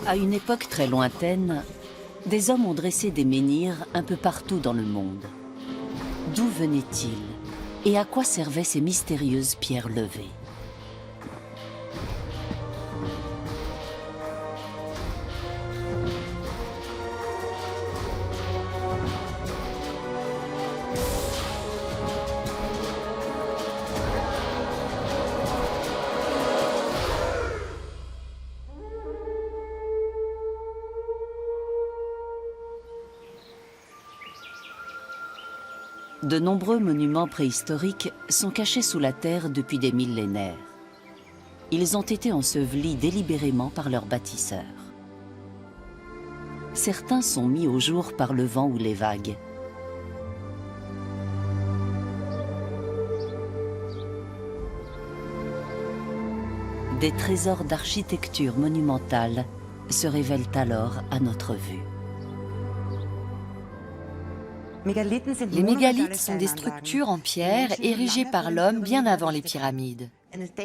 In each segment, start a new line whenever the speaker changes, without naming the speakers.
À une époque très lointaine, des hommes ont dressé des menhirs un peu partout dans le monde. D'où venaient-ils et à quoi servaient ces mystérieuses pierres levées? De nombreux monuments préhistoriques sont cachés sous la terre depuis des millénaires. Ils ont été ensevelis délibérément par leurs bâtisseurs. Certains sont mis au jour par le vent ou les vagues. Des trésors d'architecture monumentale se révèlent alors à notre vue.
Les mégalithes sont des structures en pierre érigées par l'homme bien avant les pyramides.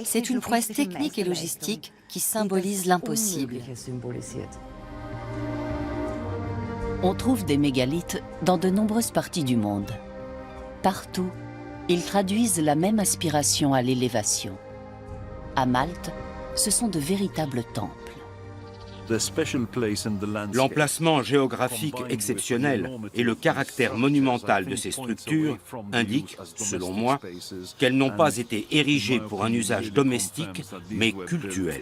C'est une prouesse technique et logistique qui symbolise l'impossible.
On trouve des mégalithes dans de nombreuses parties du monde. Partout, ils traduisent la même aspiration à l'élévation. À Malte, ce sont de véritables temples.
L'emplacement géographique exceptionnel et le caractère monumental de ces structures indiquent, selon moi, qu'elles n'ont pas été érigées pour un usage domestique, mais cultuel.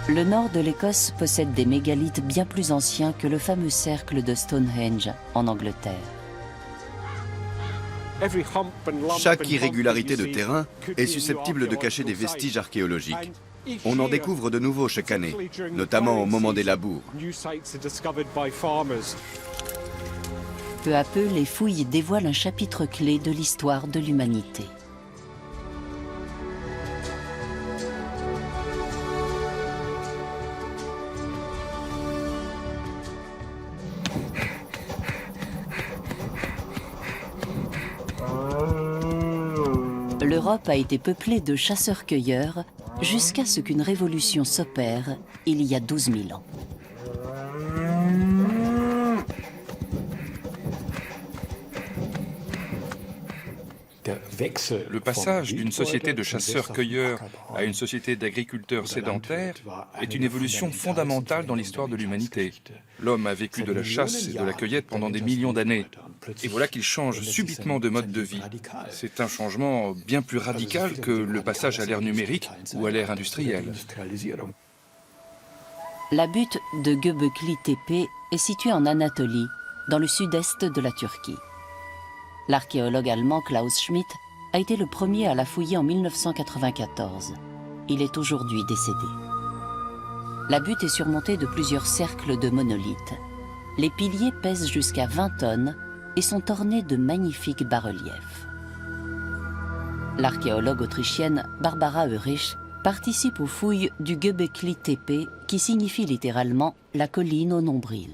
Le nord de l'Écosse possède des mégalithes bien plus anciens que le fameux cercle de Stonehenge en Angleterre.
Chaque irrégularité de terrain est susceptible de cacher des vestiges archéologiques. On en découvre de nouveaux chaque année, notamment au moment des labours.
Peu à peu, les fouilles dévoilent un chapitre clé de l'histoire de l'humanité. L'Europe a été peuplée de chasseurs-cueilleurs jusqu'à ce qu'une révolution s'opère il y a 12 000 ans.
Le passage d'une société de chasseurs-cueilleurs à une société d'agriculteurs sédentaires est une évolution fondamentale dans l'histoire de l'humanité. L'homme a vécu de la chasse et de la cueillette pendant des millions d'années. Et voilà qu'il change subitement de mode de vie. C'est un changement bien plus radical que le passage à l'ère numérique ou à l'ère industrielle.
La butte de Göbekli Tepe est située en Anatolie, dans le sud-est de la Turquie. L'archéologue allemand Klaus Schmidt a été le premier à la fouiller en 1994. Il est aujourd'hui décédé. La butte est surmontée de plusieurs cercles de monolithes. Les piliers pèsent jusqu'à 20 tonnes et sont ornés de magnifiques bas-reliefs. L'archéologue autrichienne Barbara Oerich participe aux fouilles du Göbekli Tepe, qui signifie littéralement « la colline au nombril ».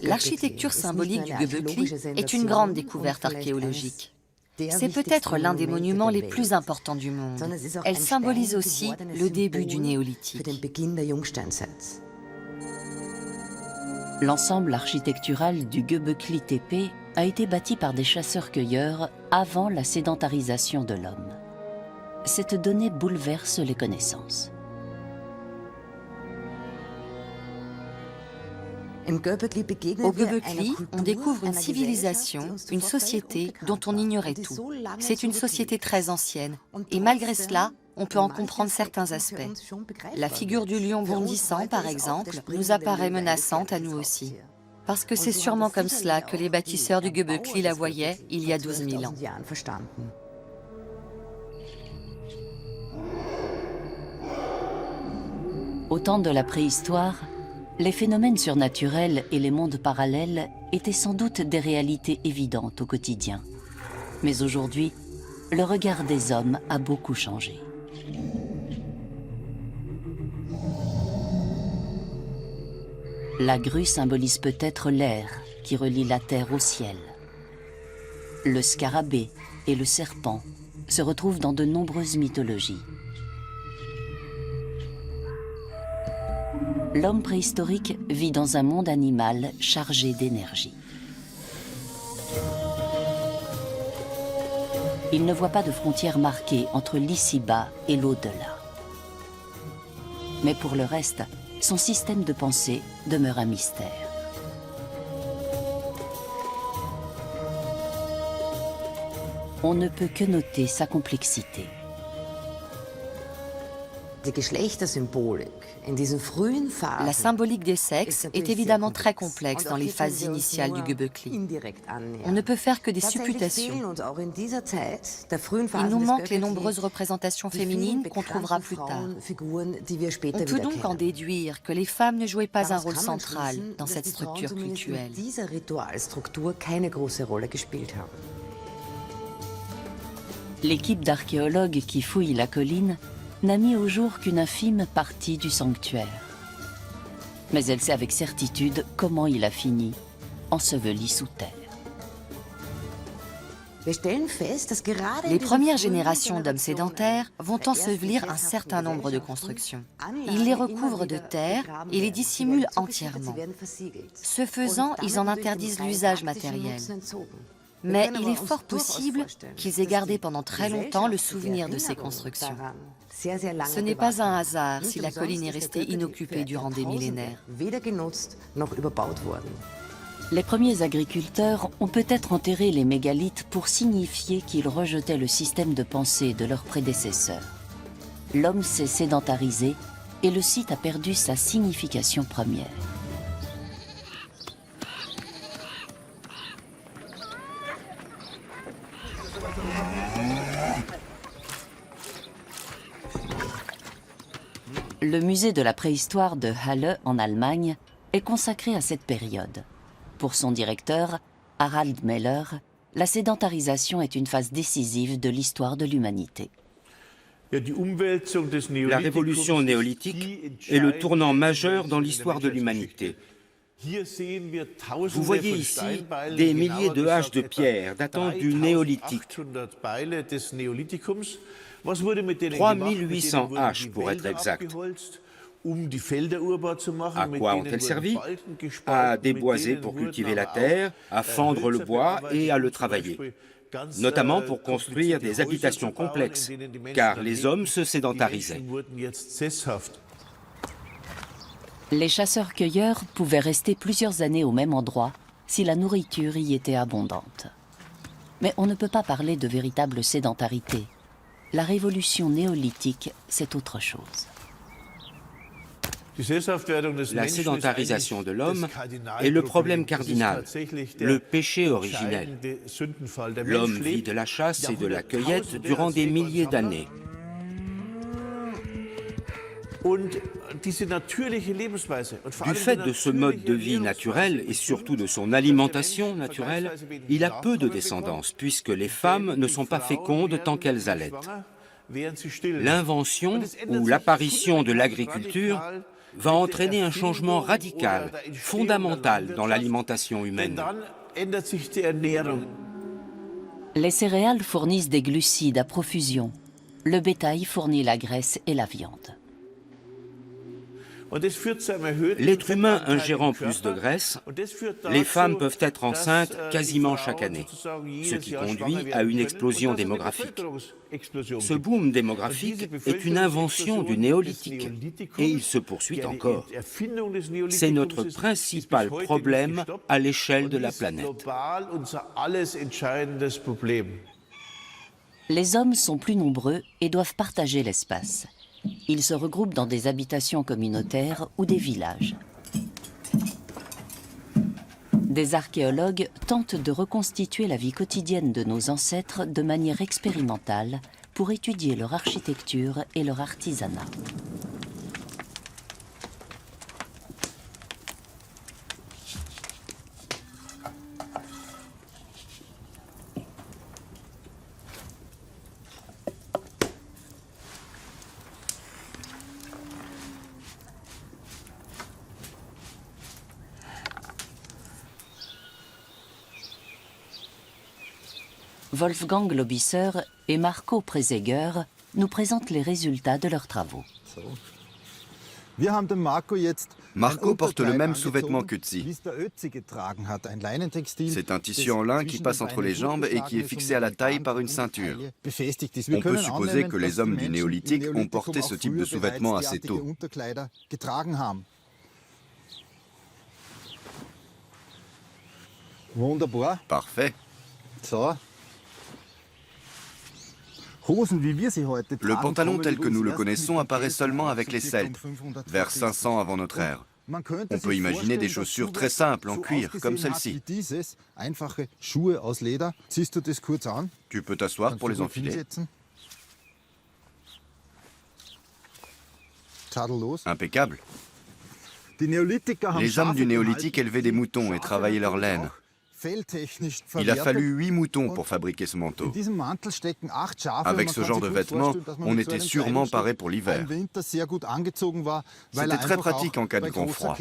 L'architecture symbolique du Göbekli est une grande découverte archéologique. C'est peut-être l'un des monuments les plus importants du monde. Elle symbolise aussi le début du néolithique.
L'ensemble architectural du Göbekli Tepe a été bâti par des chasseurs-cueilleurs avant la sédentarisation de l'homme. Cette donnée bouleverse les connaissances.
Au Göbekli, on découvre une civilisation, une société dont on ignorait tout. C'est une société très ancienne, et malgré cela, on peut en comprendre certains aspects. La figure du lion bondissant, par exemple, nous apparaît menaçante à nous aussi. Parce que c'est sûrement comme cela que les bâtisseurs du Göbekli la voyaient il y a 12 000 ans.
Au temps de la préhistoire, les phénomènes surnaturels et les mondes parallèles étaient sans doute des réalités évidentes au quotidien. Mais aujourd'hui, le regard des hommes a beaucoup changé. La grue symbolise peut-être l'air qui relie la terre au ciel. Le scarabée et le serpent se retrouvent dans de nombreuses mythologies. L'homme préhistorique vit dans un monde animal chargé d'énergie. Il ne voit pas de frontière marquée entre l'ici-bas et l'au-delà. Mais pour le reste, son système de pensée demeure un mystère. On ne peut que noter sa complexité.
La symbolique des sexes est évidemment très complexe dans les phases initiales du Göbekli. On ne peut faire que des supputations. Il nous manque les nombreuses représentations féminines qu'on trouvera plus tard. On peut donc en déduire que les femmes ne jouaient pas un rôle central dans cette structure cultuelle.
L'équipe d'archéologues qui fouille la colline n'a mis au jour qu'une infime partie du sanctuaire. Mais elle sait avec certitude comment il a fini, enseveli sous terre.
Les premières générations d'hommes sédentaires vont ensevelir un certain nombre de constructions. Ils les recouvrent de terre et les dissimulent entièrement. Ce faisant, ils en interdisent l'usage matériel. Mais il est fort possible qu'ils aient gardé pendant très longtemps le souvenir de ces constructions. Ce n'est pas un hasard si la colline est restée inoccupée durant des millénaires.
Les premiers agriculteurs ont peut-être enterré les mégalithes pour signifier qu'ils rejetaient le système de pensée de leurs prédécesseurs. L'homme s'est sédentarisé et le site a perdu sa signification première. Le musée de la préhistoire de Halle en Allemagne est consacré à cette période. Pour son directeur, Harald Meller, la sédentarisation est une phase décisive de l'histoire de l'humanité.
La révolution néolithique est le tournant majeur dans l'histoire de l'humanité. Vous voyez ici des milliers de haches de pierre datant du néolithique. 3800 haches pour être exact. À quoi ont-elles servi? À déboiser pour cultiver la terre, à fendre le bois et à le travailler. Notamment pour construire des habitations complexes, car les hommes se sédentarisaient.
Les chasseurs-cueilleurs pouvaient rester plusieurs années au même endroit si la nourriture y était abondante. Mais on ne peut pas parler de véritable sédentarité. La révolution néolithique, c'est autre chose.
La sédentarisation de l'homme est le problème cardinal, le péché originel. L'homme vit de la chasse et de la cueillette durant des milliers d'années. Du fait de ce mode de vie naturel et surtout de son alimentation naturelle, il a peu de descendance puisque les femmes ne sont pas fécondes tant qu'elles allaitent. L'invention ou l'apparition de l'agriculture va entraîner un changement radical, fondamental dans l'alimentation humaine.
Les céréales fournissent des glucides à profusion. Le bétail fournit la graisse et la viande.
L'être humain ingérant plus de graisse, les femmes peuvent être enceintes quasiment chaque année, ce qui conduit à une explosion démographique. Ce boom démographique est une invention du néolithique et il se poursuit encore. C'est notre principal problème à l'échelle de la planète.
Les hommes sont plus nombreux et doivent partager l'espace. Ils se regroupent dans des habitations communautaires ou des villages. Des archéologues tentent de reconstituer la vie quotidienne de nos ancêtres de manière expérimentale pour étudier leur architecture et leur artisanat. Wolfgang Lobisser et Marco Preseger nous présentent les résultats de leurs travaux.
Marco porte le même sous-vêtement qu'Ötzi. C'est un tissu en lin qui passe entre les jambes et qui est fixé à la taille par une ceinture. On peut supposer que les hommes du néolithique ont porté ce type de sous-vêtement assez tôt. Parfait. Le pantalon tel que nous le connaissons apparaît seulement avec les Celtes, vers 500 avant notre ère. On peut imaginer des chaussures très simples en cuir, comme celle-ci. Tu peux t'asseoir pour les enfiler. Impeccable. Les hommes du néolithique élevaient des moutons et travaillaient leur laine. Il a fallu 8 moutons pour fabriquer ce manteau. Avec ce genre de vêtements, on était sûrement paré pour l'hiver. C'était très pratique en cas de grand froid.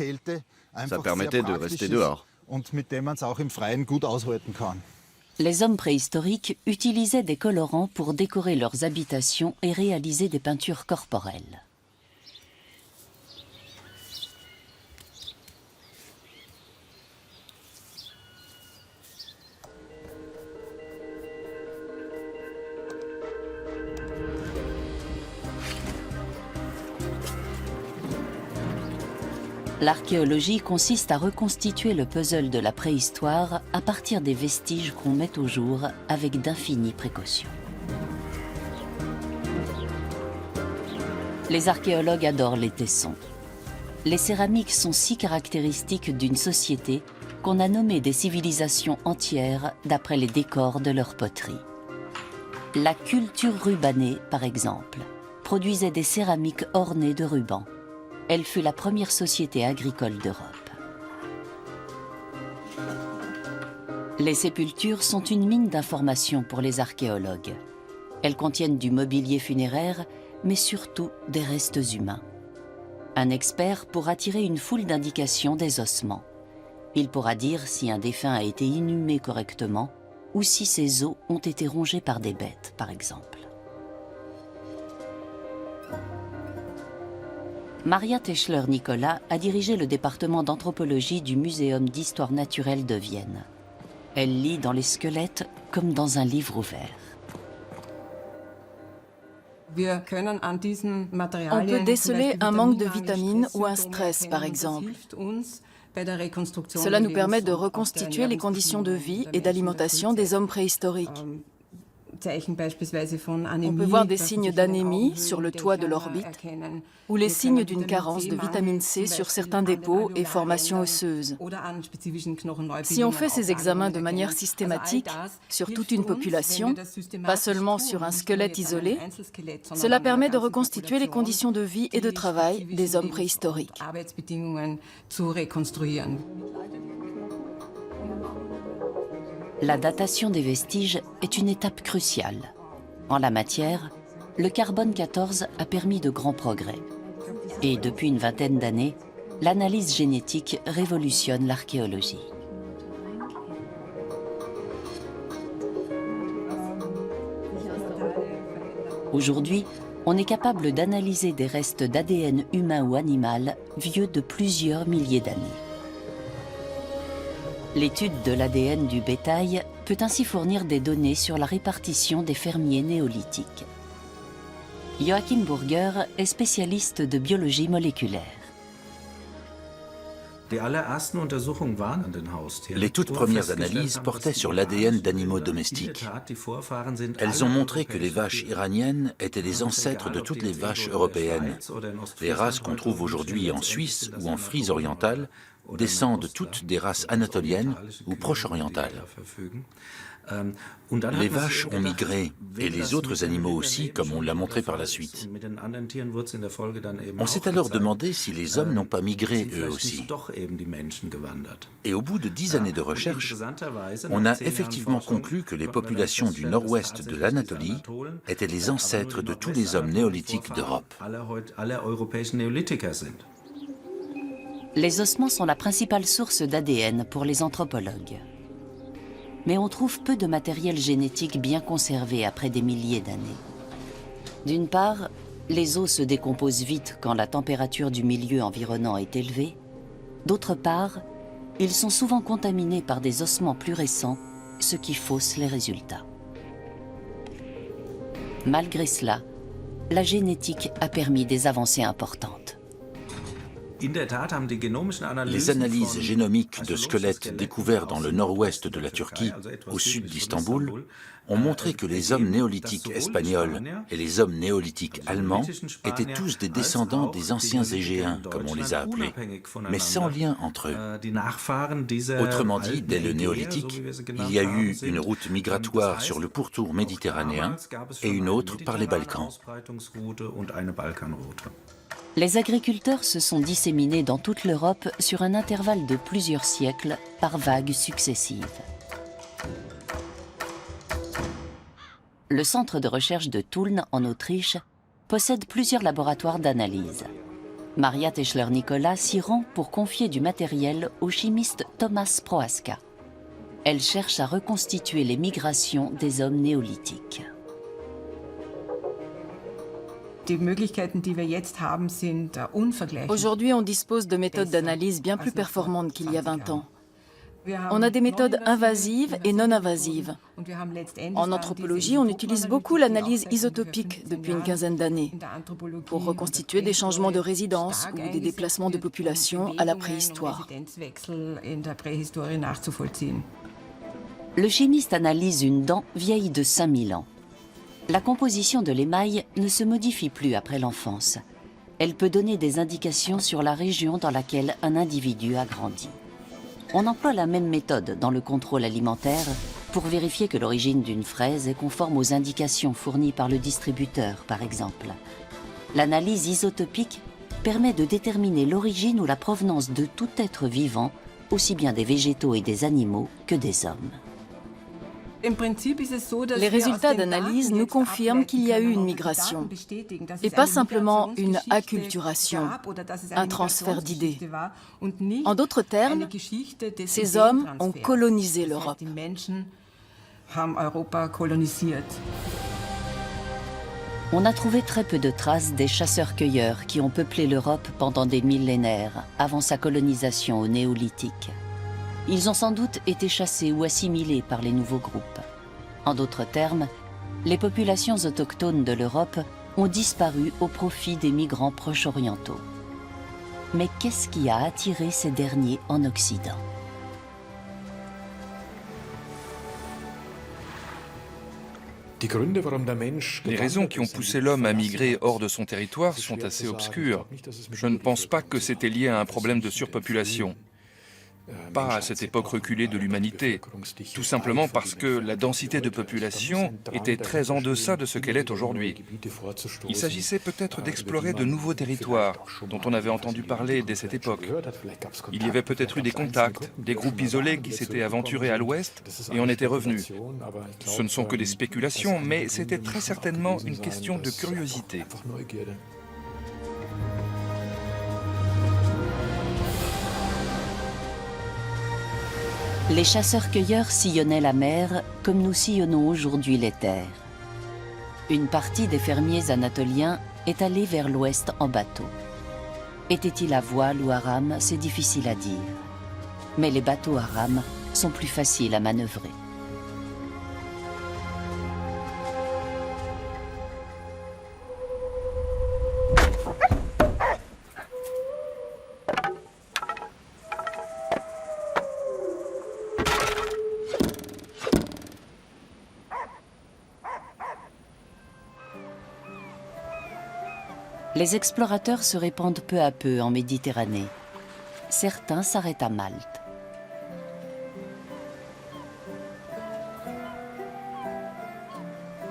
Ça permettait de rester dehors.
Les hommes préhistoriques utilisaient des colorants pour décorer leurs habitations et réaliser des peintures corporelles. L'archéologie consiste à reconstituer le puzzle de la préhistoire à partir des vestiges qu'on met au jour avec d'infinies précautions. Les archéologues adorent les tessons. Les céramiques sont si caractéristiques d'une société qu'on a nommé des civilisations entières d'après les décors de leur poterie. La culture rubanée, par exemple, produisait des céramiques ornées de rubans. Elle fut la première société agricole d'Europe. Les sépultures sont une mine d'informations pour les archéologues. Elles contiennent du mobilier funéraire, mais surtout des restes humains. Un expert pourra tirer une foule d'indications des ossements. Il pourra dire si un défunt a été inhumé correctement ou si ses os ont été rongés par des bêtes, par exemple. Maria Teschler-Nicolas a dirigé le département d'anthropologie du Muséum d'histoire naturelle de Vienne. Elle lit dans les squelettes comme dans un livre ouvert.
On peut déceler un manque de vitamines ou un stress, par exemple. Cela nous permet de reconstituer les conditions de vie et d'alimentation des hommes préhistoriques. On peut voir des signes d'anémie sur le toit de l'orbite ou les signes d'une carence de vitamine C sur certains dépôts et formations osseuses. Si on fait ces examens de manière systématique sur toute une population, pas seulement sur un squelette isolé, cela permet de reconstituer les conditions de vie et de travail des hommes préhistoriques.
La datation des vestiges est une étape cruciale. En la matière, le carbone 14 a permis de grands progrès. Et depuis une vingtaine d'années, l'analyse génétique révolutionne l'archéologie. Aujourd'hui, on est capable d'analyser des restes d'ADN humain ou animal vieux de plusieurs milliers d'années. L'étude de l'ADN du bétail peut ainsi fournir des données sur la répartition des fermiers néolithiques. Joachim Burger est spécialiste de biologie moléculaire.
Les toutes premières analyses portaient sur l'ADN d'animaux domestiques. Elles ont montré que les vaches iraniennes étaient les ancêtres de toutes les vaches européennes. Les races qu'on trouve aujourd'hui en Suisse ou en Frise orientale descendent toutes des races anatoliennes ou proche-orientales. Les vaches ont migré, et les autres animaux aussi, comme on l'a montré par la suite. On s'est alors demandé si les hommes n'ont pas migré eux aussi. Et au bout de 10 années de recherche, on a effectivement conclu que les populations du nord-ouest de l'Anatolie étaient les ancêtres de tous les hommes néolithiques d'Europe.
Les ossements sont la principale source d'ADN pour les anthropologues. mais on trouve peu de matériel génétique bien conservé après des milliers d'années. D'une part, les os se décomposent vite quand la température du milieu environnant est élevée. D'autre part, ils sont souvent contaminés par des ossements plus récents, ce qui fausse les résultats. Malgré cela, la génétique a permis des avancées importantes.
Les analyses génomiques de squelettes découverts dans le nord-ouest de la Turquie, au sud d'Istanbul, ont montré que les hommes néolithiques espagnols et les hommes néolithiques allemands étaient tous des descendants des anciens Égéens, comme on les a appelés, mais sans lien entre eux. Autrement dit, dès le néolithique, il y a eu une route migratoire sur le pourtour méditerranéen et une autre par les Balkans.
Les agriculteurs se sont disséminés dans toute l'Europe sur un intervalle de plusieurs siècles par vagues successives. Le centre de recherche de Tulln, en Autriche, possède plusieurs laboratoires d'analyse. Maria Teschler-Nicolas s'y rend pour confier du matériel au chimiste Thomas Prohaska. Elle cherche à reconstituer les migrations des hommes néolithiques.
Aujourd'hui, on dispose de méthodes d'analyse bien plus performantes qu'il y a 20 ans. On a des méthodes invasives et non invasives. En anthropologie, on utilise beaucoup l'analyse isotopique depuis une quinzaine d'années pour reconstituer des changements de résidence ou des déplacements de population à la préhistoire.
Le chimiste analyse une dent vieille de 5000 ans. La composition de l'émail ne se modifie plus après l'enfance. Elle peut donner des indications sur la région dans laquelle un individu a grandi. On emploie la même méthode dans le contrôle alimentaire pour vérifier que l'origine d'une fraise est conforme aux indications fournies par le distributeur, par exemple. L'analyse isotopique permet de déterminer l'origine ou la provenance de tout être vivant, aussi bien des végétaux et des animaux que des hommes.
Les résultats d'analyse nous confirment qu'il y a eu une migration, et pas simplement une acculturation, un transfert d'idées. En d'autres termes, ces hommes ont colonisé l'Europe.
On a trouvé très peu de traces des chasseurs-cueilleurs qui ont peuplé l'Europe pendant des millénaires, avant sa colonisation au néolithique. Ils ont sans doute été chassés ou assimilés par les nouveaux groupes. En d'autres termes, les populations autochtones de l'Europe ont disparu au profit des migrants proche-orientaux. Mais qu'est-ce qui a attiré ces derniers en Occident ?
Les raisons qui ont poussé l'homme à migrer hors de son territoire sont assez obscures. Je ne pense pas que c'était lié à un problème de surpopulation. Pas à cette époque reculée de l'humanité, tout simplement parce que la densité de population était très en deçà de ce qu'elle est aujourd'hui. Il s'agissait peut-être d'explorer de nouveaux territoires dont on avait entendu parler dès cette époque. Il y avait peut-être eu des contacts, des groupes isolés qui s'étaient aventurés à l'ouest et en étaient revenus. Ce ne sont que des spéculations, mais c'était très certainement une question de curiosité.
Les chasseurs-cueilleurs sillonnaient la mer comme nous sillonnons aujourd'hui les terres. Une partie des fermiers anatoliens est allée vers l'ouest en bateau. Était-il à voile ou à rame, c'est difficile à dire. Mais les bateaux à rame sont plus faciles à manœuvrer. Les explorateurs se répandent peu à peu en Méditerranée. Certains s'arrêtent à Malte.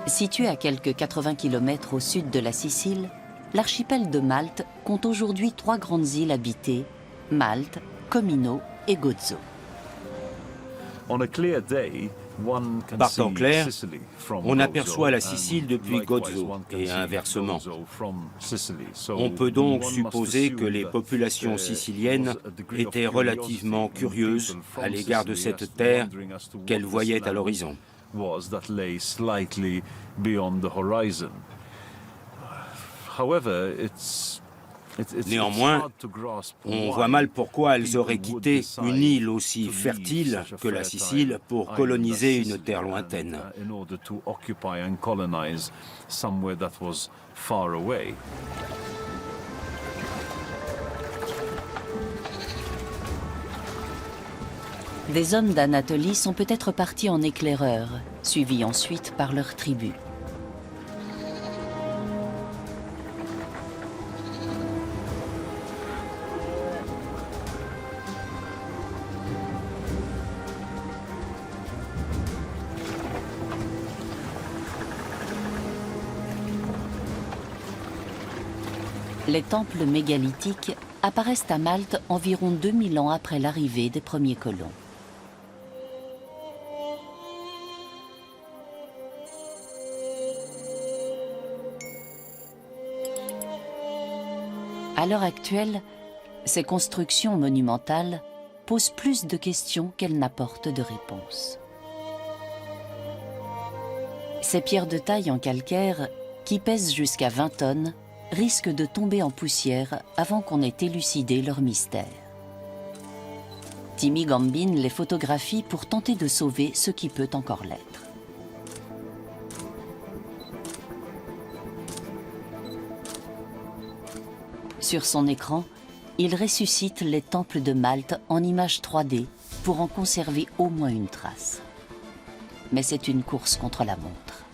Situé à quelques 80 km au sud de la Sicile, l'archipel de Malte compte aujourd'hui 3 grandes îles habitées, Malte, Comino et Gozo.
Partant clair, on aperçoit la Sicile depuis Gozo et inversement. On peut donc supposer que les populations siciliennes étaient relativement curieuses à l'égard de cette terre qu'elles voyaient à l'horizon. Néanmoins, on voit mal pourquoi elles auraient quitté une île aussi fertile que la Sicile pour coloniser une terre lointaine.
Des hommes d'Anatolie sont peut-être partis en éclaireurs, suivis ensuite par leurs tribus. Les temples mégalithiques apparaissent à Malte environ 2000 ans après l'arrivée des premiers colons. À l'heure actuelle, ces constructions monumentales posent plus de questions qu'elles n'apportent de réponses. Ces pierres de taille en calcaire, qui pèsent jusqu'à 20 tonnes, risquent de tomber en poussière avant qu'on ait élucidé leur mystère. Timmy Gambin les photographie pour tenter de sauver ce qui peut encore l'être. Sur son écran, il ressuscite les temples de Malte en images 3D pour en conserver au moins une trace. Mais c'est une course contre la montre.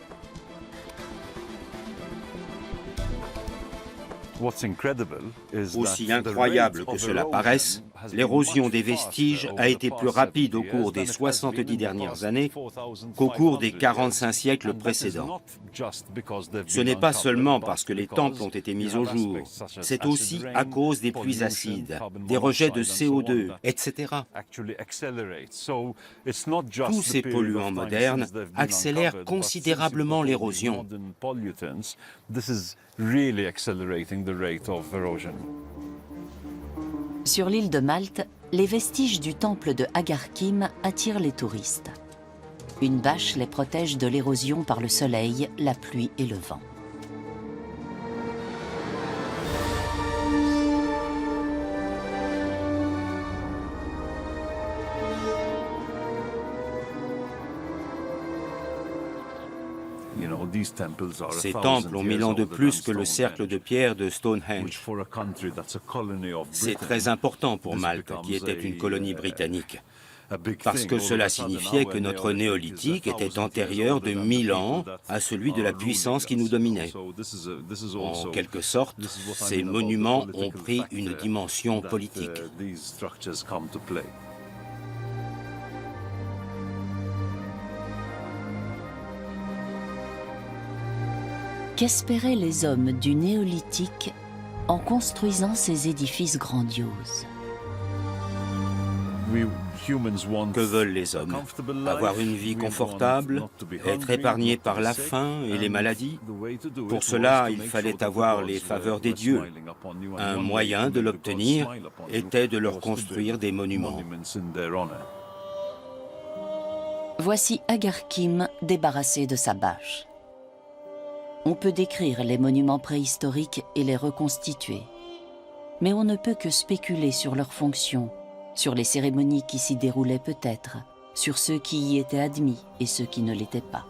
Aussi incroyable que cela paraisse, l'érosion des vestiges a été plus rapide au cours des 70 dernières années qu'au cours des 45 siècles précédents. Ce n'est pas seulement parce que les temples ont été mis au jour, c'est aussi à cause des pluies acides, des rejets de CO2, etc. Tous ces polluants modernes accélèrent considérablement l'érosion.
Sur l'île de Malte, les vestiges du temple de Agarkim attirent les touristes. Une bâche les protège de l'érosion par le soleil, la pluie et le vent.
Ces temples ont 1000 ans de plus que le cercle de pierre de Stonehenge. C'est très important pour Malte, qui était une colonie britannique, parce que cela signifiait que notre néolithique était antérieur de 1000 ans à celui de la puissance qui nous dominait. En quelque sorte, ces monuments ont pris une dimension politique.
Qu'espéraient les hommes du néolithique en construisant ces édifices grandioses?
Que veulent les hommes? Avoir une vie confortable, être épargnés par la faim et les maladies? Pour cela, il fallait avoir les faveurs des dieux. Un moyen de l'obtenir était de leur construire des monuments.
Voici Agarkim débarrassé de sa bâche. On peut décrire les monuments préhistoriques et les reconstituer. Mais on ne peut que spéculer sur leurs fonctions, sur les cérémonies qui s'y déroulaient peut-être, sur ceux qui y étaient admis et ceux qui ne l'étaient pas.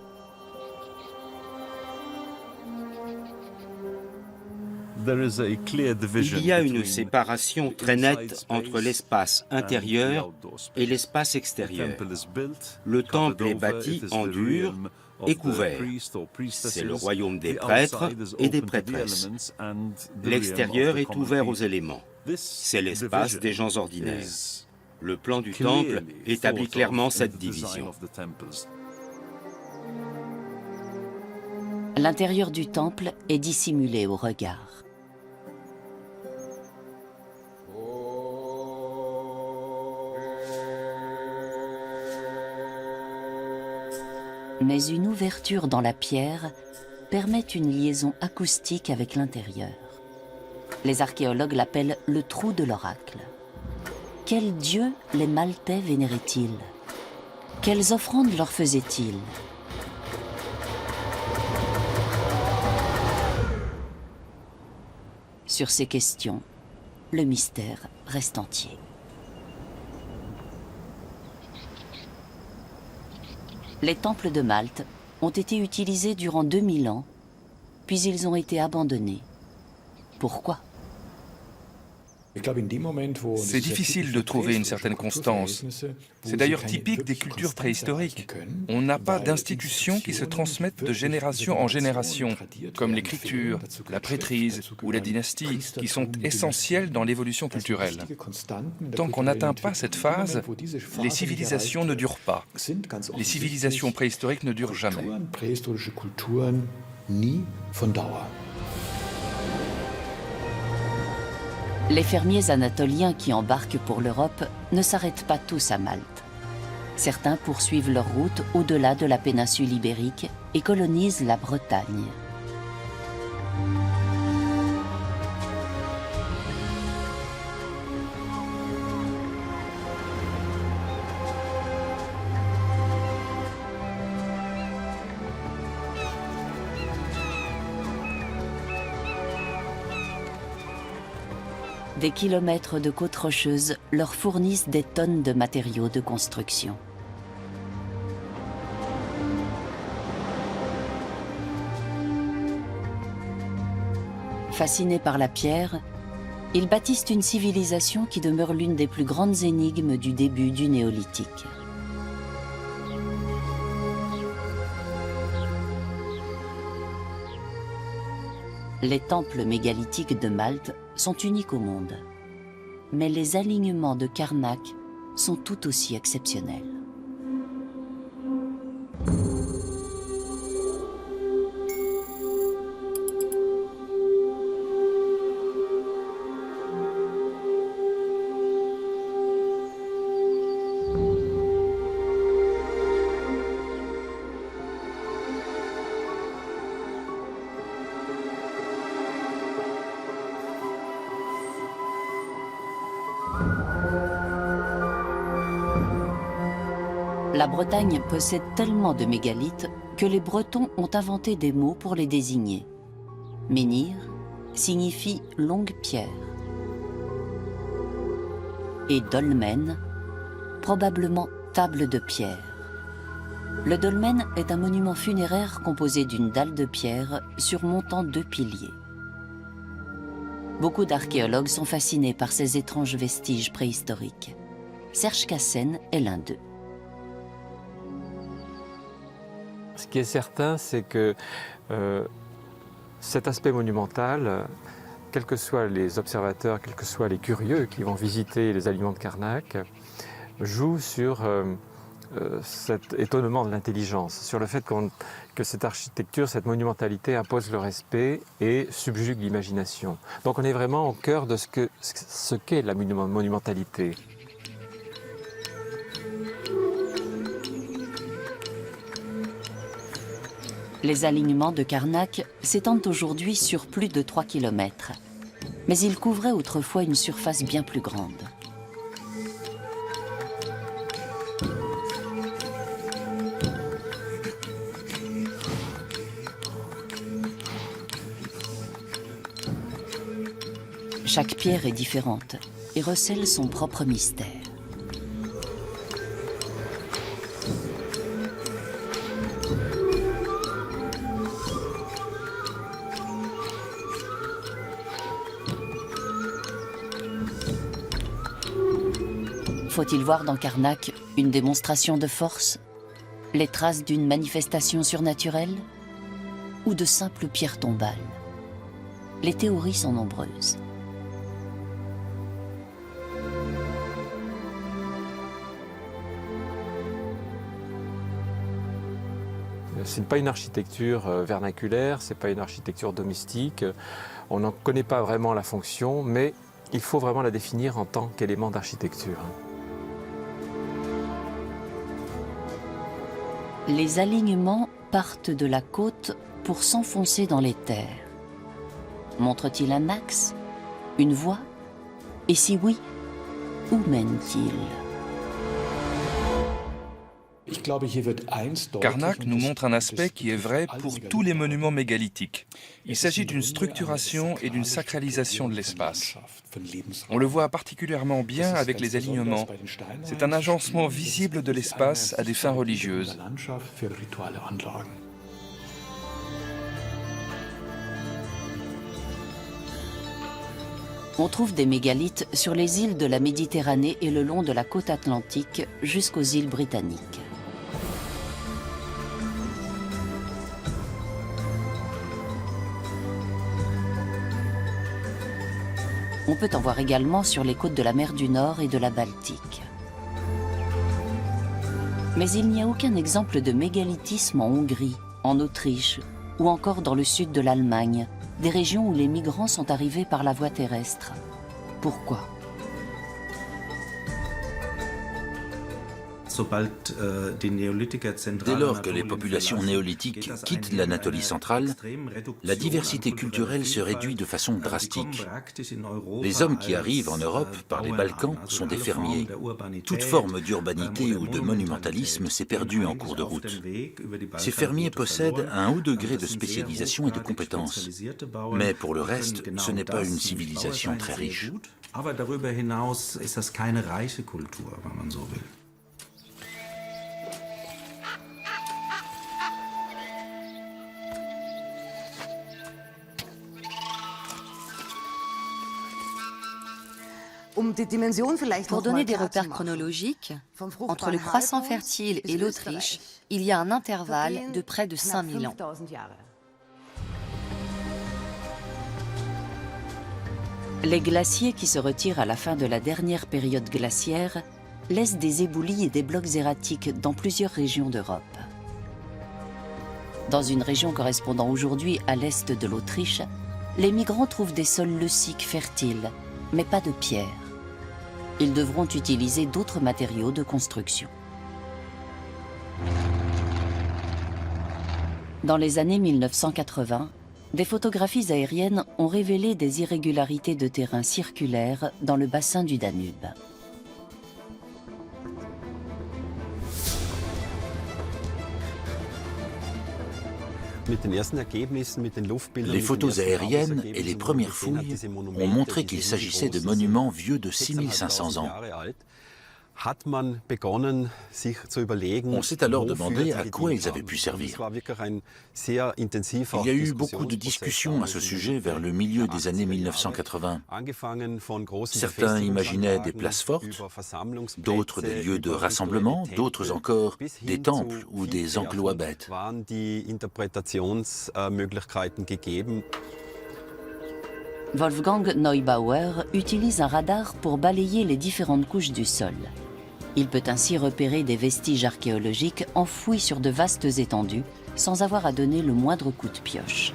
Il y a une séparation très nette entre l'espace intérieur et l'espace extérieur. Le temple est bâti en dur et couvert. C'est le royaume des prêtres et des prêtresses. L'extérieur est ouvert aux éléments. C'est l'espace des gens ordinaires. Le plan du temple établit clairement cette division.
L'intérieur du temple est dissimulé au regard. Mais une ouverture dans la pierre permet une liaison acoustique avec l'intérieur. Les archéologues l'appellent le trou de l'oracle. Quel dieu les Maltais vénéraient-ils? Quelles offrandes leur faisaient-ils? Sur ces questions, le mystère reste entier. Les temples de Malte ont été utilisés durant 2000 ans, puis ils ont été abandonnés. Pourquoi ?
C'est difficile de trouver une certaine constance. C'est d'ailleurs typique des cultures préhistoriques. On n'a pas d'institutions qui se transmettent de génération en génération, comme l'écriture, la prêtrise ou la dynastie, qui sont essentielles dans l'évolution culturelle. Tant qu'on n'atteint pas cette phase, les civilisations ne durent pas. Les civilisations préhistoriques ne durent jamais.
Les fermiers anatoliens qui embarquent pour l'Europe ne s'arrêtent pas tous à Malte. Certains poursuivent leur route au-delà de la péninsule ibérique et colonisent la Bretagne. Des kilomètres de côtes rocheuses leur fournissent des tonnes de matériaux de construction. Fascinés par la pierre, ils bâtissent une civilisation qui demeure l'une des plus grandes énigmes du début du néolithique. Les temples mégalithiques de Malte sont uniques au monde. Mais les alignements de Karnak sont tout aussi exceptionnels. La Bretagne possède tellement de mégalithes que les Bretons ont inventé des mots pour les désigner. Menhir signifie longue pierre. Et dolmen, probablement table de pierre. Le dolmen est un monument funéraire composé d'une dalle de pierre surmontant 2 piliers. Beaucoup d'archéologues sont fascinés par ces étranges vestiges préhistoriques. Serge Cassen est l'un d'eux.
Ce qui est certain, c'est que cet aspect monumental, quels que soient les observateurs, quels que soient les curieux qui vont visiter les alignements de Karnak, joue sur cet étonnement de l'intelligence, sur le fait que cette architecture, cette monumentalité impose le respect et subjugue l'imagination. Donc on est vraiment au cœur de ce qu'est la monumentalité.
Les alignements de Karnak s'étendent aujourd'hui sur plus de 3 km, mais ils couvraient autrefois une surface bien plus grande. Chaque pierre est différente et recèle son propre mystère. Faut-il voir dans Karnak une démonstration de force, les traces d'une manifestation surnaturelle ou de simples pierres tombales? Les théories sont nombreuses.
Ce n'est pas une architecture vernaculaire, ce n'est pas une architecture domestique. On n'en connaît pas vraiment la fonction, mais il faut vraiment la définir en tant qu'élément d'architecture.
Les alignements partent de la côte pour s'enfoncer dans les terres. Montre-t-il un axe? Une voie? Et si oui, où mène-t-il?
Carnac nous montre un aspect qui est vrai pour tous les monuments mégalithiques. Il s'agit d'une structuration et d'une sacralisation de l'espace. On le voit particulièrement bien avec les alignements. C'est un agencement visible de l'espace à des fins religieuses.
On trouve des mégalithes sur les îles de la Méditerranée et le long de la côte atlantique jusqu'aux îles britanniques. On peut en voir également sur les côtes de la mer du Nord et de la Baltique. Mais il n'y a aucun exemple de mégalithisme en Hongrie, en Autriche ou encore dans le sud de l'Allemagne, des régions où les migrants sont arrivés par la voie terrestre. Pourquoi ?
Dès lors que les populations néolithiques quittent l'Anatolie centrale, la diversité culturelle se réduit de façon drastique. Les hommes qui arrivent en Europe par les Balkans sont des fermiers. Toute forme d'urbanité ou de monumentalisme s'est perdue en cours de route. Ces fermiers possèdent un haut degré de spécialisation et de compétences. Mais pour le reste, ce n'est pas une civilisation très riche.
Pour donner des repères chronologiques, entre le croissant fertile et l'Autriche, il y a un intervalle de près de 5000 ans.
Les glaciers qui se retirent à la fin de la dernière période glaciaire laissent des éboulis et des blocs erratiques dans plusieurs régions d'Europe. Dans une région correspondant aujourd'hui à l'est de l'Autriche, les migrants trouvent des sols leuciques fertiles, mais pas de pierre. Ils devront utiliser d'autres matériaux de construction. Dans les années 1980, des photographies aériennes ont révélé des irrégularités de terrain circulaires dans le bassin du Danube.
Les photos aériennes et les premières fouilles ont montré qu'il s'agissait de monuments vieux de 6500 ans. On s'est alors demandé à quoi ils avaient pu servir. Il y a eu beaucoup de discussions à ce sujet vers le milieu des années 1980. Certains imaginaient des places fortes, d'autres des lieux de rassemblement, d'autres encore des temples ou des enclos à bêtes.
Wolfgang Neubauer utilise un radar pour balayer les différentes couches du sol. Il peut ainsi repérer des vestiges archéologiques enfouis sur de vastes étendues sans avoir à donner le moindre coup de pioche.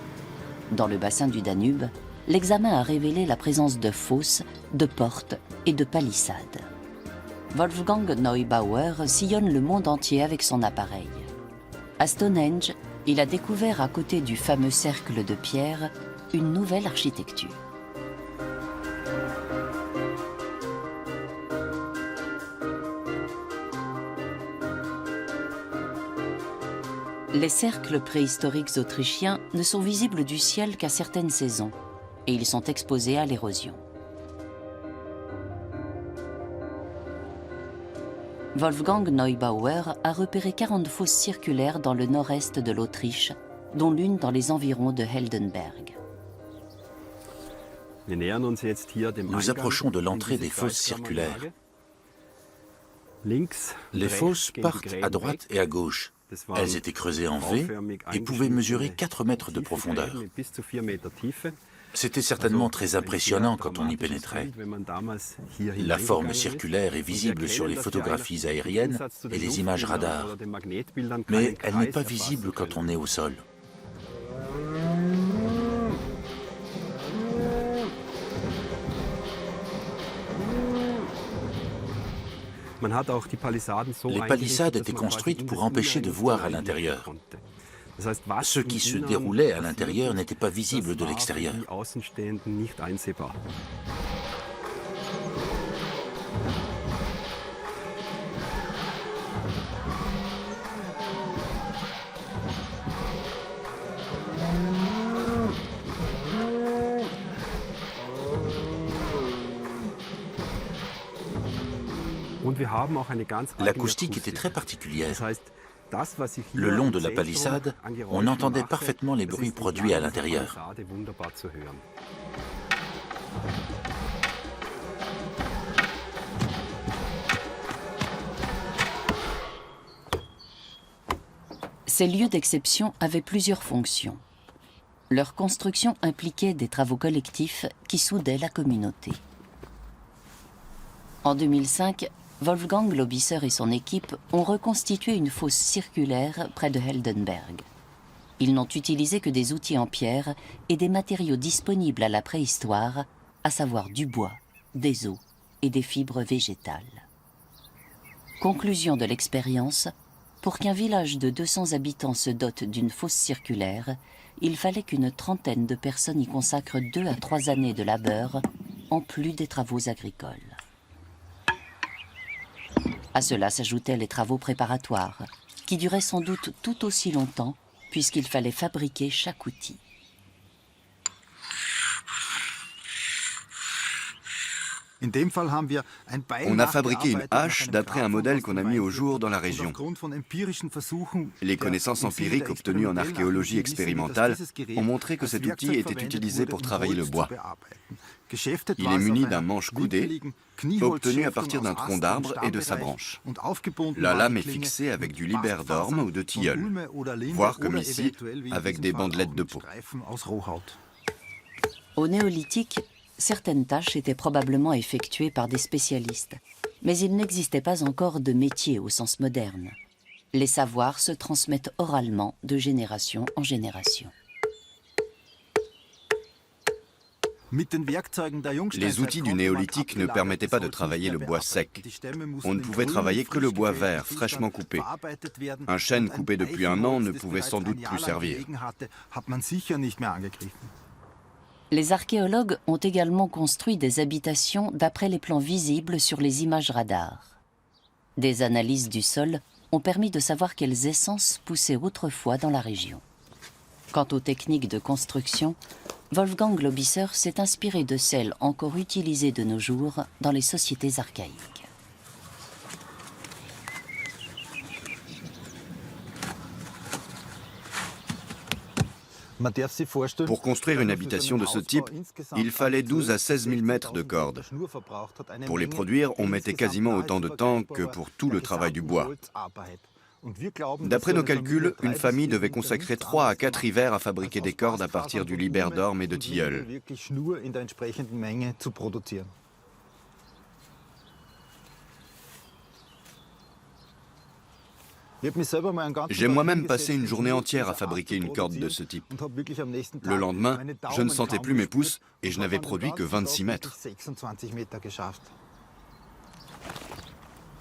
Dans le bassin du Danube, l'examen a révélé la présence de fosses, de portes et de palissades. Wolfgang Neubauer sillonne le monde entier avec son appareil. À Stonehenge, il a découvert à côté du fameux cercle de pierre une nouvelle architecture. Les cercles préhistoriques autrichiens ne sont visibles du ciel qu'à certaines saisons et ils sont exposés à l'érosion. Wolfgang Neubauer a repéré 40 fosses circulaires dans le nord-est de l'Autriche, dont l'une dans les environs de Heldenberg.
Nous approchons de l'entrée des fosses circulaires. Les fosses partent à droite et à gauche. Elles étaient creusées en V et pouvaient mesurer 4 mètres de profondeur. C'était certainement très impressionnant quand on y pénétrait. La forme circulaire est visible sur les photographies aériennes et les images radar, mais elle n'est pas visible quand on est au sol. Les palissades étaient construites pour empêcher de voir à l'intérieur. Ce qui se déroulait à l'intérieur n'était pas visible de l'extérieur. L'acoustique était très particulière. Le long de la palissade, on entendait parfaitement les bruits produits à l'intérieur.
Ces lieux d'exception avaient plusieurs fonctions. Leur construction impliquait des travaux collectifs qui soudaient la communauté. En 2005, Wolfgang Lobisser et son équipe ont reconstitué une fosse circulaire près de Heldenberg. Ils n'ont utilisé que des outils en pierre et des matériaux disponibles à la préhistoire, à savoir du bois, des os et des fibres végétales. Conclusion de l'expérience, pour qu'un village de 200 habitants se dote d'une fosse circulaire, il fallait qu'une trentaine de personnes y consacrent 2 à 3 années de labeur, en plus des travaux agricoles. À cela s'ajoutaient les travaux préparatoires, qui duraient sans doute tout aussi longtemps, puisqu'il fallait fabriquer chaque outil.
On a fabriqué une hache d'après un modèle qu'on a mis au jour dans la région. Les connaissances empiriques obtenues en archéologie expérimentale ont montré que cet outil était utilisé pour travailler le bois. Il est muni d'un manche coudé, obtenu à partir d'un tronc d'arbre et de sa branche. La lame est fixée avec du liberdorme ou de tilleul, voire comme ici, avec des bandelettes de peau.
Au néolithique, certaines tâches étaient probablement effectuées par des spécialistes, mais il n'existait pas encore de métier au sens moderne. Les savoirs se transmettent oralement de génération en génération.
Les outils du néolithique ne permettaient pas de travailler le bois sec. On ne pouvait travailler que le bois vert, fraîchement coupé. Un chêne coupé depuis un an ne pouvait sans doute plus servir.
Les archéologues ont également construit des habitations d'après les plans visibles sur les images radars. Des analyses du sol ont permis de savoir quelles essences poussaient autrefois dans la région. Quant aux techniques de construction, Wolfgang Lobisser s'est inspiré de celles encore utilisées de nos jours dans les sociétés archaïques.
Pour construire une habitation de ce type, il fallait 12 à 16 000 mètres de cordes. Pour les produire, on mettait quasiment autant de temps que pour tout le travail du bois. D'après nos calculs, une famille devait consacrer 3 à 4 hivers à fabriquer des cordes à partir du liberdorme et de tilleul. J'ai moi-même passé une journée entière à fabriquer une corde de ce type. Le lendemain, je ne sentais plus mes pouces et je n'avais produit que 26 mètres.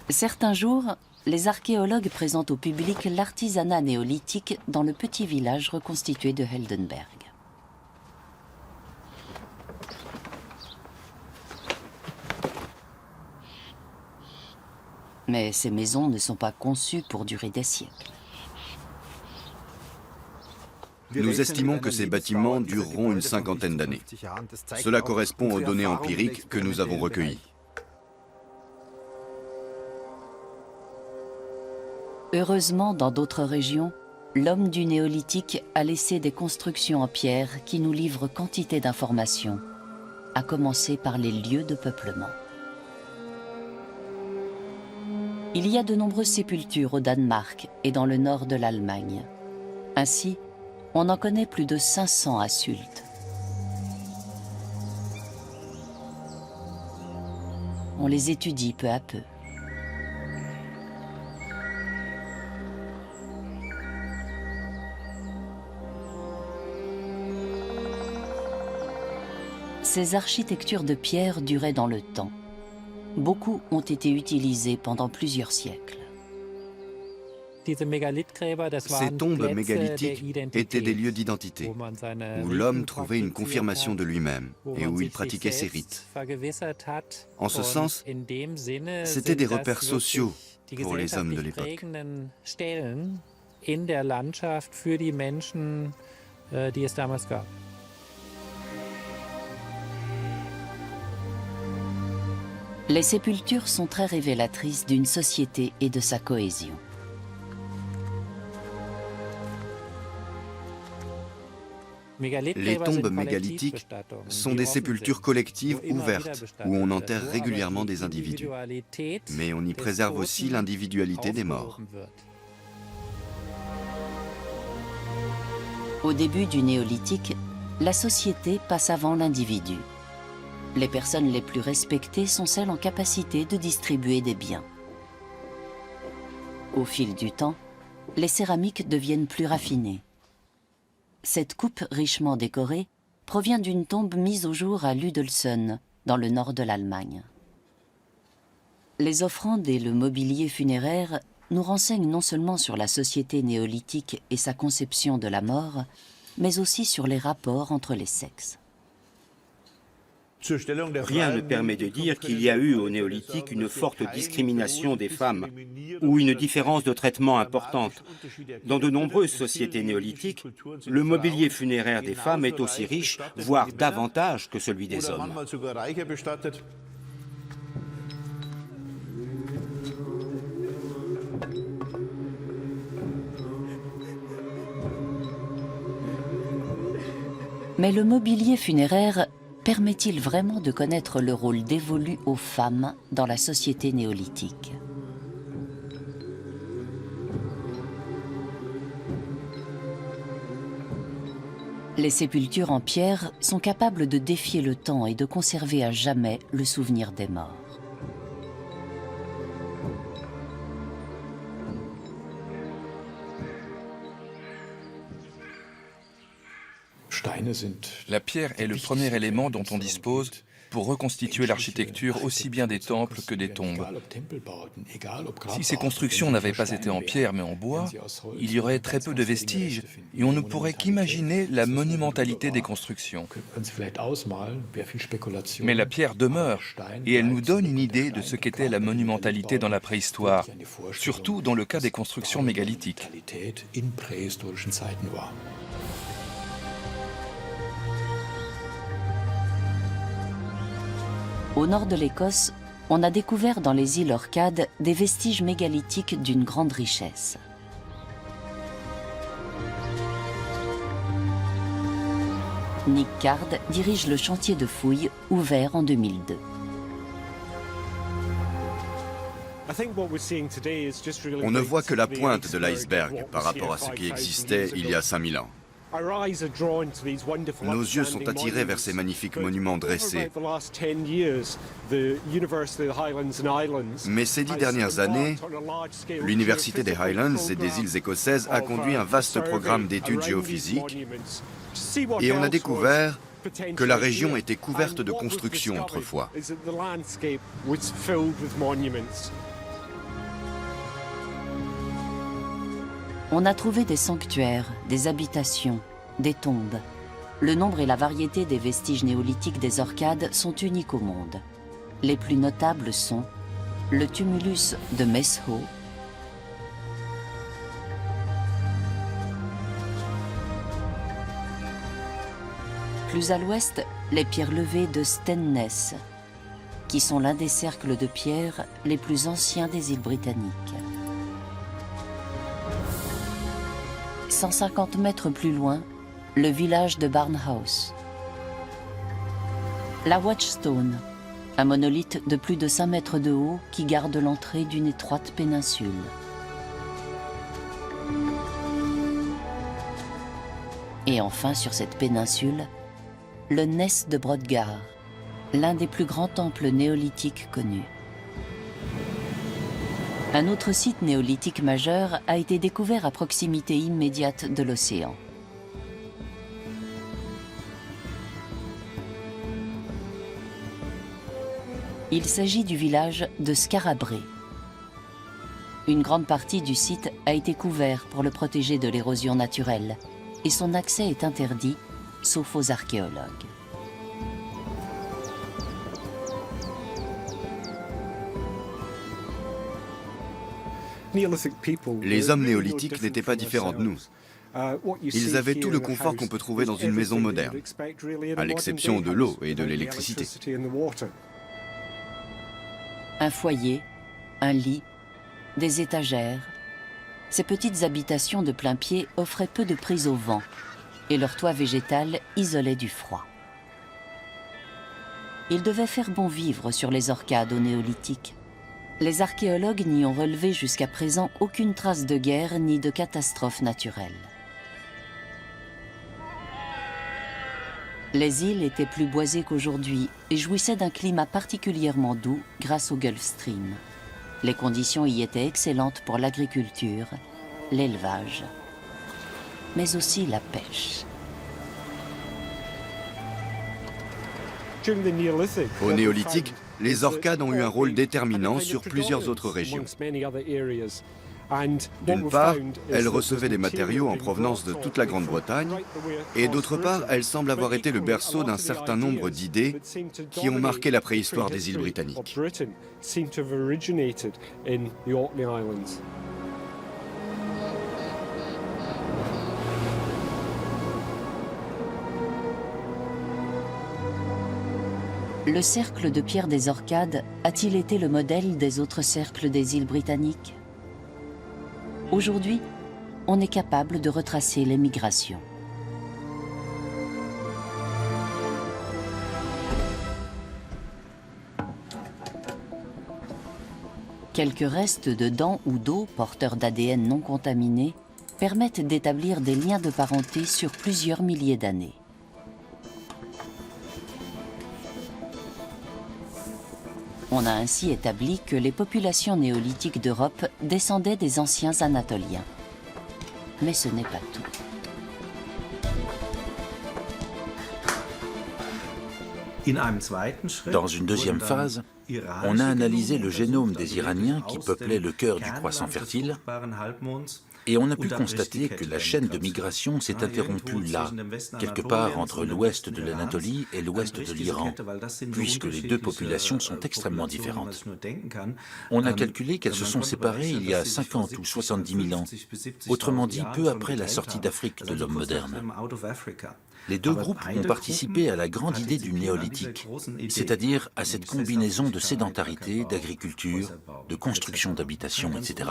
Certains jours, les archéologues présentent au public l'artisanat néolithique dans le petit village reconstitué de Heldenberg. Mais ces maisons ne sont pas conçues pour durer des siècles.
Nous estimons que ces bâtiments dureront une cinquantaine d'années. Cela correspond aux données empiriques que nous avons recueillies.
Heureusement, dans d'autres régions, l'homme du néolithique a laissé des constructions en pierre qui nous livrent quantité d'informations, à commencer par les lieux de peuplement. Il y a de nombreuses sépultures au Danemark et dans le nord de l'Allemagne. Ainsi, on en connaît plus de 500 à Sylt. On les étudie peu à peu. Ces architectures de pierre duraient dans le temps. beaucoup ont été utilisés pendant plusieurs siècles.
Ces tombes mégalithiques étaient des lieux d'identité, où l'homme trouvait une confirmation de lui-même et où il pratiquait ses rites. En ce sens, c'étaient des repères sociaux pour les hommes de l'époque.
Les sépultures sont très révélatrices d'une société et de sa cohésion.
Les tombes mégalithiques sont des sépultures collectives ouvertes où on enterre régulièrement des individus. Mais on y préserve aussi l'individualité des morts.
Au début du néolithique, la société passe avant l'individu. Les personnes les plus respectées sont celles en capacité de distribuer des biens. Au fil du temps, les céramiques deviennent plus raffinées. Cette coupe richement décorée provient d'une tombe mise au jour à Lüdelsen, dans le nord de l'Allemagne. Les offrandes et le mobilier funéraire nous renseignent non seulement sur la société néolithique et sa conception de la mort, mais aussi sur les rapports entre les sexes.
Rien ne permet de dire qu'il y a eu au néolithique une forte discrimination des femmes ou une différence de traitement importante. Dans de nombreuses sociétés néolithiques, le mobilier funéraire des femmes est aussi riche, voire davantage que celui des hommes.
Mais le mobilier funéraire permet-il vraiment de connaître le rôle dévolu aux femmes dans la société néolithique? Les sépultures en pierre sont capables de défier le temps et de conserver à jamais le souvenir des morts.
La pierre est le premier élément dont on dispose pour reconstituer l'architecture aussi bien des temples que des tombes. Si ces constructions n'avaient pas été en pierre mais en bois, il y aurait très peu de vestiges et on ne pourrait qu'imaginer la monumentalité des constructions. Mais la pierre demeure et elle nous donne une idée de ce qu'était la monumentalité dans la préhistoire, surtout dans le cas des constructions mégalithiques.
Au nord de l'Écosse, on a découvert dans les îles Orcades des vestiges mégalithiques d'une grande richesse. Nick Card dirige le chantier de fouilles ouvert en 2002.
On ne voit que la pointe de l'iceberg par rapport à ce qui existait il y a 5000 ans. Nos yeux sont attirés vers ces magnifiques monuments dressés. Mais ces 10 dernières années, l'Université des Highlands et des îles écossaises a conduit un vaste programme d'études géophysiques et on a découvert que la région était couverte de constructions autrefois.
On a trouvé des sanctuaires, des habitations, des tombes. Le nombre et la variété des vestiges néolithiques des Orcades sont uniques au monde. Les plus notables sont le tumulus de Mesho, plus à l'ouest, les pierres levées de Stenness, qui sont l'un des cercles de pierre les plus anciens des îles britanniques. 150 mètres plus loin, le village de Barnhouse. La Watchstone, un monolithe de plus de 5 mètres de haut qui garde l'entrée d'une étroite péninsule. Et enfin, sur cette péninsule, le Ness de Brodgar, l'un des plus grands temples néolithiques connus. Un autre site néolithique majeur a été découvert à proximité immédiate de l'océan. Il s'agit du village de Skarabré. Une grande partie du site a été couvert pour le protéger de l'érosion naturelle et son accès est interdit, sauf aux archéologues.
Les hommes néolithiques n'étaient pas différents de nous. Ils avaient tout le confort qu'on peut trouver dans une maison moderne, à l'exception de l'eau et de l'électricité.
Un foyer, un lit, des étagères. Ces petites habitations de plein pied offraient peu de prise au vent et leur toit végétal isolait du froid. Il devait faire bon vivre sur les Orcades au néolithique. Les archéologues n'y ont relevé jusqu'à présent aucune trace de guerre ni de catastrophe naturelle. Les îles étaient plus boisées qu'aujourd'hui et jouissaient d'un climat particulièrement doux grâce au Gulf Stream. Les conditions y étaient excellentes pour l'agriculture, l'élevage, mais aussi la pêche.
Au néolithique, les Orcades ont eu un rôle déterminant sur plusieurs autres régions. D'une part, elles recevaient des matériaux en provenance de toute la Grande-Bretagne, et d'autre part, elles semblent avoir été le berceau d'un certain nombre d'idées qui ont marqué la préhistoire des îles britanniques.
Le cercle de pierre des Orcades a-t-il été le modèle des autres cercles des îles britanniques? Aujourd'hui, on est capable de retracer les migrations. Quelques restes de dents ou d'eau porteurs d'ADN non contaminé permettent d'établir des liens de parenté sur plusieurs milliers d'années. On a ainsi établi que les populations néolithiques d'Europe descendaient des anciens Anatoliens. Mais ce n'est pas tout.
Dans une deuxième phase, on a analysé le génome des Iraniens qui peuplaient le cœur du croissant fertile et on a pu constater que la chaîne de migration s'est interrompue là, quelque part entre l'ouest de l'Anatolie et l'ouest de l'Iran, puisque les deux populations sont extrêmement différentes. On a calculé qu'elles se sont séparées il y a 50 ou 70 000 ans, autrement dit peu après la sortie d'Afrique de l'homme moderne. Les deux groupes ont participé à la grande idée du néolithique, c'est-à-dire à cette combinaison de sédentarité, d'agriculture, de construction d'habitations, etc.,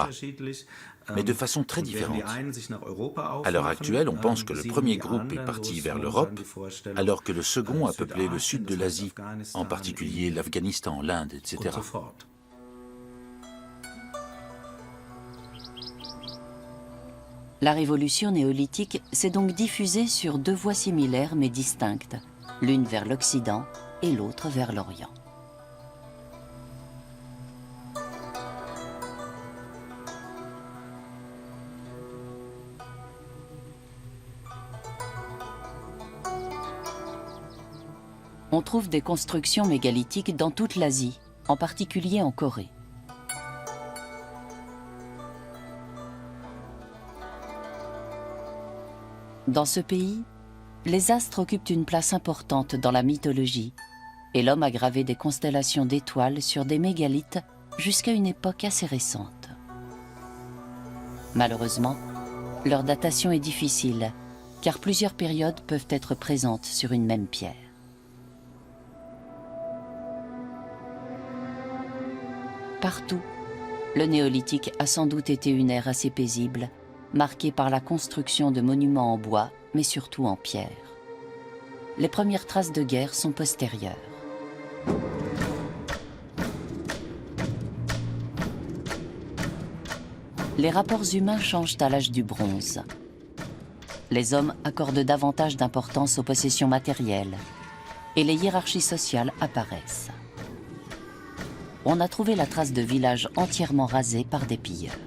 mais de façon très différente. À l'heure actuelle, on pense que le premier groupe est parti vers l'Europe, alors que le second a peuplé le sud de l'Asie, en particulier l'Afghanistan, l'Inde, etc.
La révolution néolithique s'est donc diffusée sur deux voies similaires mais distinctes, l'une vers l'Occident et l'autre vers l'Orient. On trouve des constructions mégalithiques dans toute l'Asie, en particulier en Corée. Dans ce pays, les astres occupent une place importante dans la mythologie et l'homme a gravé des constellations d'étoiles sur des mégalithes jusqu'à une époque assez récente. Malheureusement, leur datation est difficile car plusieurs périodes peuvent être présentes sur une même pierre. Partout, le néolithique a sans doute été une ère assez paisible, marquée par la construction de monuments en bois, mais surtout en pierre. Les premières traces de guerre sont postérieures. Les rapports humains changent à l'âge du bronze. Les hommes accordent davantage d'importance aux possessions matérielles et les hiérarchies sociales apparaissent. On a trouvé la trace de villages entièrement rasés par des pilleurs.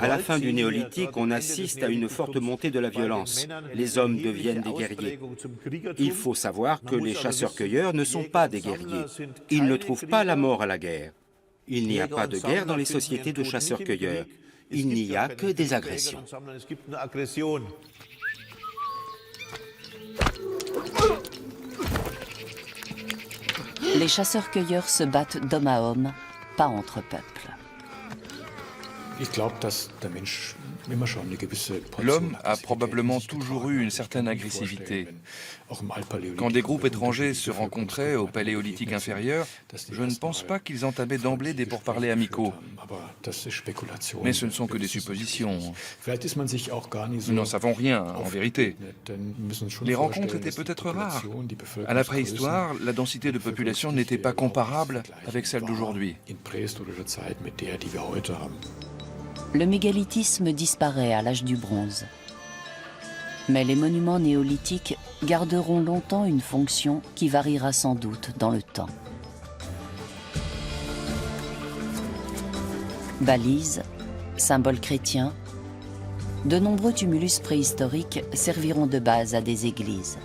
À la fin du néolithique, on assiste à une forte montée de la violence. Les hommes deviennent des guerriers. Il faut savoir que les chasseurs-cueilleurs ne sont pas des guerriers. Ils ne trouvent pas la mort à la guerre. Il n'y a pas de guerre dans les sociétés de chasseurs-cueilleurs. Il n'y a que des agressions.
Les chasseurs-cueilleurs se battent d'homme à homme, pas entre peuples.
L'homme a probablement toujours eu une certaine agressivité. Quand des groupes étrangers se rencontraient au Paléolithique inférieur, je ne pense pas qu'ils entamaient d'emblée des pourparlers amicaux. Mais ce ne sont que des suppositions. Nous n'en savons rien, en vérité. Les rencontres étaient peut-être rares. À la préhistoire, la densité de population n'était pas comparable avec celle d'aujourd'hui.
Le mégalithisme disparaît à l'âge du bronze. Mais les monuments néolithiques garderont longtemps une fonction qui variera sans doute dans le temps. Balises, symboles chrétiens, de nombreux tumulus préhistoriques serviront de base à des églises.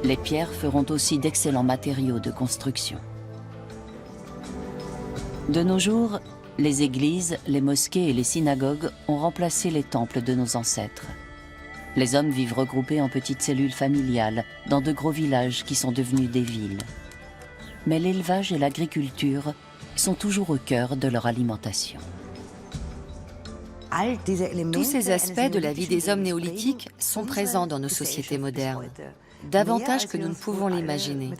Les pierres feront aussi d'excellents matériaux de construction. De nos jours, les églises, les mosquées et les synagogues ont remplacé les temples de nos ancêtres. Les hommes vivent regroupés en petites cellules familiales dans de gros villages qui sont devenus des villes. Mais l'élevage et l'agriculture sont toujours au cœur de leur alimentation.
Tous ces aspects de la vie des hommes néolithiques sont présents dans nos sociétés modernes, davantage que nous ne pouvons l'imaginer.